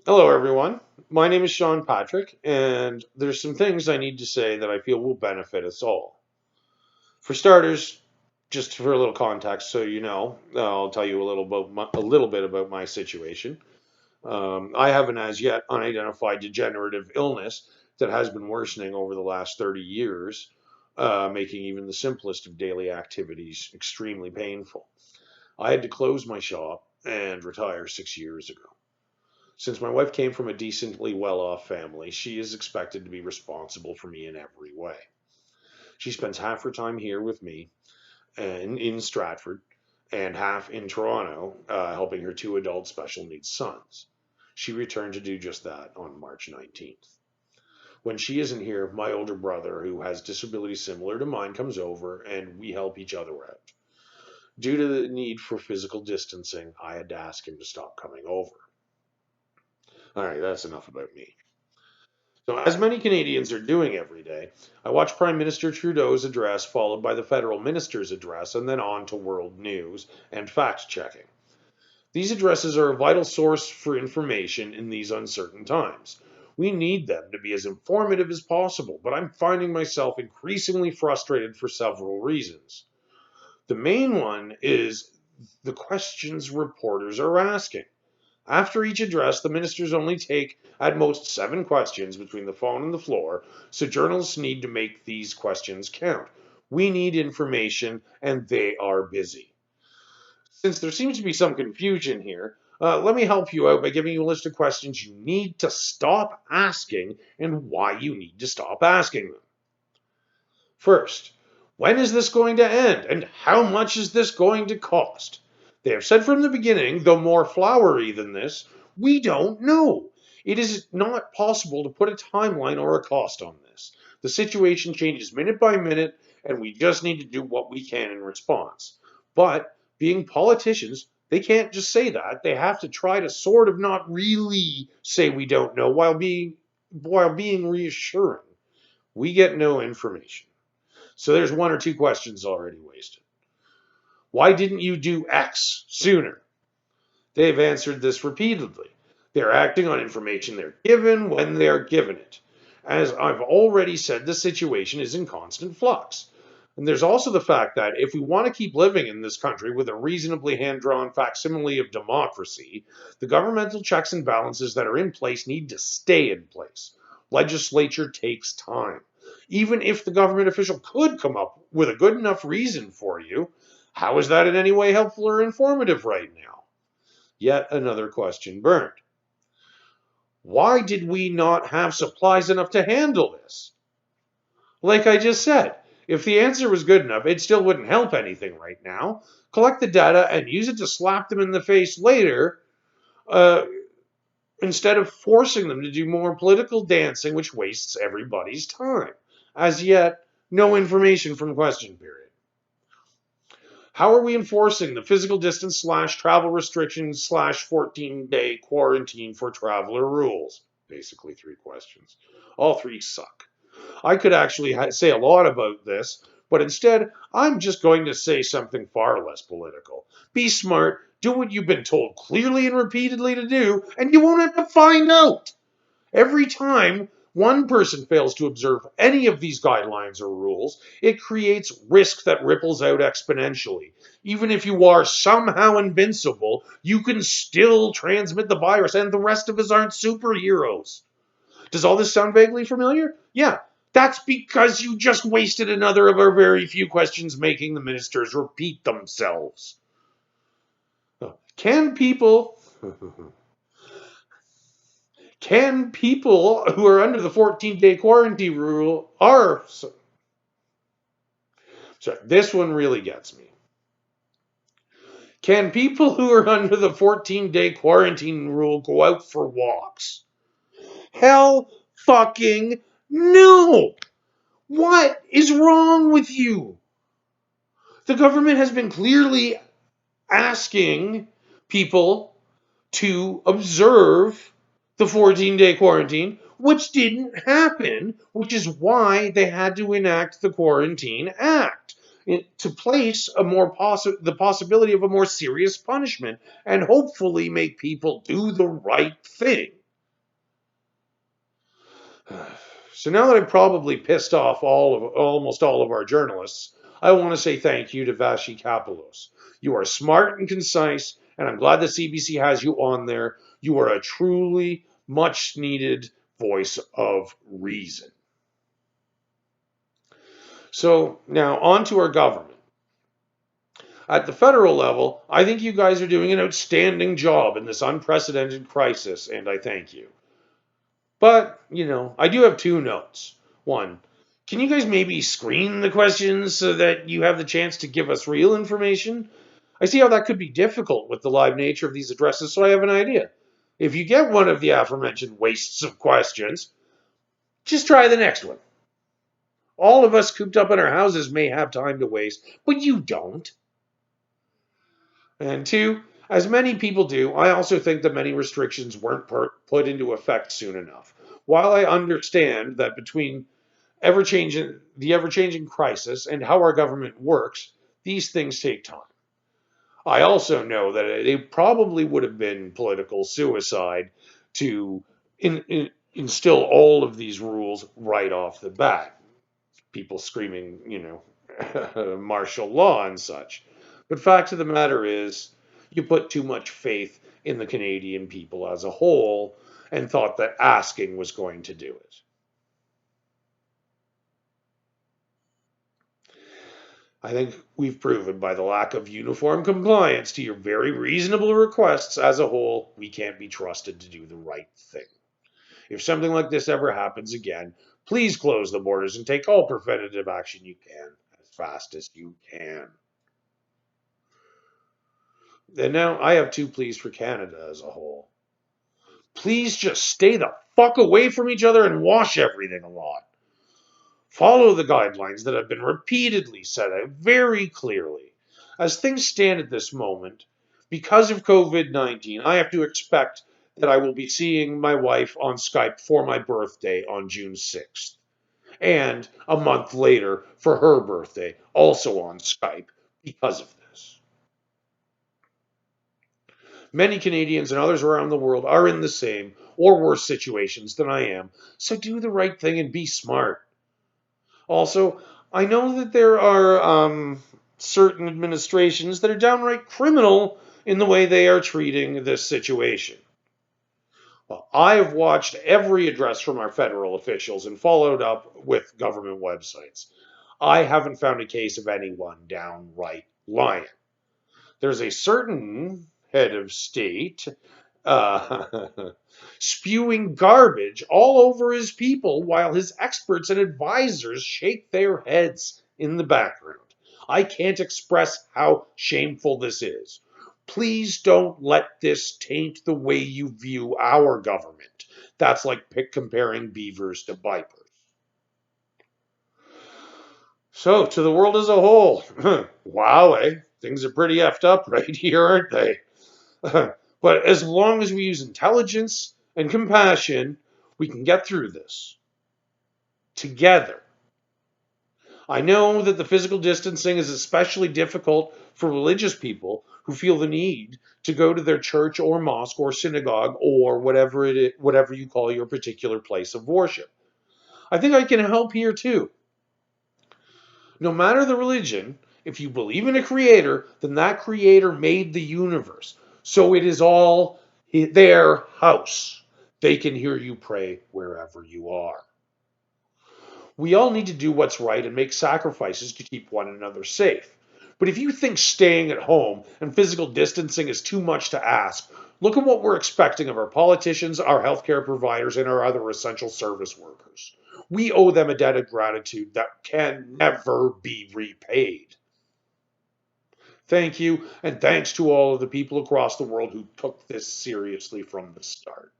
Hello, everyone. My name is Sean Patrick, and there's some things I need to say that I feel will benefit us all. For starters, just for a little context, so you know, I'll tell you a little bit about my situation. I have an as yet unidentified degenerative illness that has been worsening over the last 30 years, making even the simplest of daily activities extremely painful. I had to close my shop and retire 6 years ago. Since my wife came from a decently well off family, she is expected to be responsible for me in every way. She spends half her time here with me and in Stratford and half in Toronto, helping her two adult special needs sons. She returned to do just that on March 19th. When she isn't here, my older brother, who has disabilities similar to mine, comes over and we help each other out. Due to the need for physical distancing, I had to ask him to stop coming over. All right, that's enough about me. So, as many Canadians are doing every day, I watch Prime Minister Trudeau's address, followed by the federal minister's address, and then on to world news and fact checking. These addresses are a vital source for information in these uncertain times. We need them to be as informative as possible, but I'm finding myself increasingly frustrated for several reasons. The main one is the questions reporters are asking. After each address, the ministers only take at most 7 questions between the phone and the floor, so journalists need to make these questions count. We need information, and they are busy. Since there seems to be some confusion here, let me help you out by giving you a list of questions you need to stop asking and why you need to stop asking them. First, when is this going to end, and how much is this going to cost? They have said from the beginning, though more flowery than this, we don't know. It is not possible to put a timeline or a cost on this. The situation changes minute by minute, and we just need to do what we can in response. But being politicians, they can't just say that. They have to try to sort of not really say we don't know while being reassuring. We get no information. So there's 1 or 2 questions already wasted. Why didn't you do X sooner? They've answered this repeatedly. They're acting on information they're given when they're given it. As I've already said, the situation is in constant flux. And there's also the fact that if we want to keep living in this country with a reasonably hand drawn facsimile of democracy, the governmental checks and balances that are in place need to stay in place. Legislature takes time. Even if the government official could come up with a good enough reason for you, how is that in any way helpful or informative right now? Yet another question burned. Why did we not have supplies enough to handle this? Like I just said, if the answer was good enough, it still wouldn't help anything right now. Collect the data and use it to slap them in the face later, uh, instead of forcing them to do more political dancing, which wastes everybody's time. As yet, no information from question period. How are we enforcing the physical distance slash travel restrictions slash 14-day quarantine for traveler rules? Basically, 3 questions. All three suck. I could actually say a lot about this, but instead, I'm just going to say something far less political. Be smart, do what you've been told clearly and repeatedly to do, and you won't have to find out. Every time one person fails to observe any of these guidelines or rules, it creates risk that ripples out exponentially. Even if you are somehow invincible, you can still transmit the virus, and the rest of us aren't superheroes. Does all this sound vaguely familiar? Yeah, that's because you just wasted another of our very few questions making the ministers repeat themselves. Can people can people who are under the 14-day quarantine rule are sorry, this one really gets me. Can people who are under the 14-day quarantine rule go out for walks? Hell fucking no! What is wrong with you? The government has been clearly asking people to observe the 14-day quarantine, which didn't happen, which is why they had to enact the Quarantine Act to place the possibility of a more serious punishment and hopefully make people do the right thing. So now that I've probably pissed off almost all of our journalists, I want to say thank you to Vashi Kapelos. You are smart and concise, and I'm glad the CBC has you on there. You are a truly much needed voice of reason. So now on to our government. At the federal level, I think you guys are doing an outstanding job in this unprecedented crisis, and I thank you. But, I do have two notes. One, can you guys maybe screen the questions so that you have the chance to give us real information? I see how that could be difficult with the live nature of these addresses, so I have an idea. If you get one of the aforementioned wastes of questions, just try the next one. All of us cooped up in our houses may have time to waste, but you don't. And two, as many people do, I also think that many restrictions weren't put into effect soon enough. While I understand that between the ever-changing crisis and how our government works, these things take time. I also know that it probably would have been political suicide to instill all of these rules right off the bat. People screaming, martial law and such. But fact of the matter is, you put too much faith in the Canadian people as a whole and thought that asking was going to do it. I think we've proven by the lack of uniform compliance to your very reasonable requests as a whole, we can't be trusted to do the right thing. If something like this ever happens again, please close the borders and take all preventative action you can as fast as you can. And now I have two pleas for Canada as a whole. Please just stay the fuck away from each other and wash everything a lot. Follow the guidelines that have been repeatedly set out very clearly. As things stand at this moment, because of COVID-19, I have to expect that I will be seeing my wife on Skype for my birthday on June 6th. And a month later for her birthday, also on Skype, because of this. Many Canadians and others around the world are in the same or worse situations than I am, so do the right thing and be smart. Also, I know that there are certain administrations that are downright criminal in the way they are treating this situation. Well, I have watched every address from our federal officials and followed up with government websites. I haven't found a case of anyone downright lying. There's a certain head of state uh, spewing garbage all over his people while his experts and advisors shake their heads in the background. I can't express how shameful this is. Please don't let this taint the way you view our government. That's like comparing beavers to vipers. So, to the world as a whole, wow, things are pretty effed up right here, aren't they? But as long as we use intelligence and compassion, we can get through this together. I know that the physical distancing is especially difficult for religious people who feel the need to go to their church or mosque or synagogue or whatever you call your particular place of worship. I think I can help here too. No matter the religion, if you believe in a creator, then that creator made the universe. So it is all their house. They can hear you pray wherever you are. We all need to do what's right and make sacrifices to keep one another safe. But if you think staying at home and physical distancing is too much to ask, look at what we're expecting of our politicians, our healthcare providers, and our other essential service workers. We owe them a debt of gratitude that can never be repaid. Thank you, and thanks to all of the people across the world who took this seriously from the start.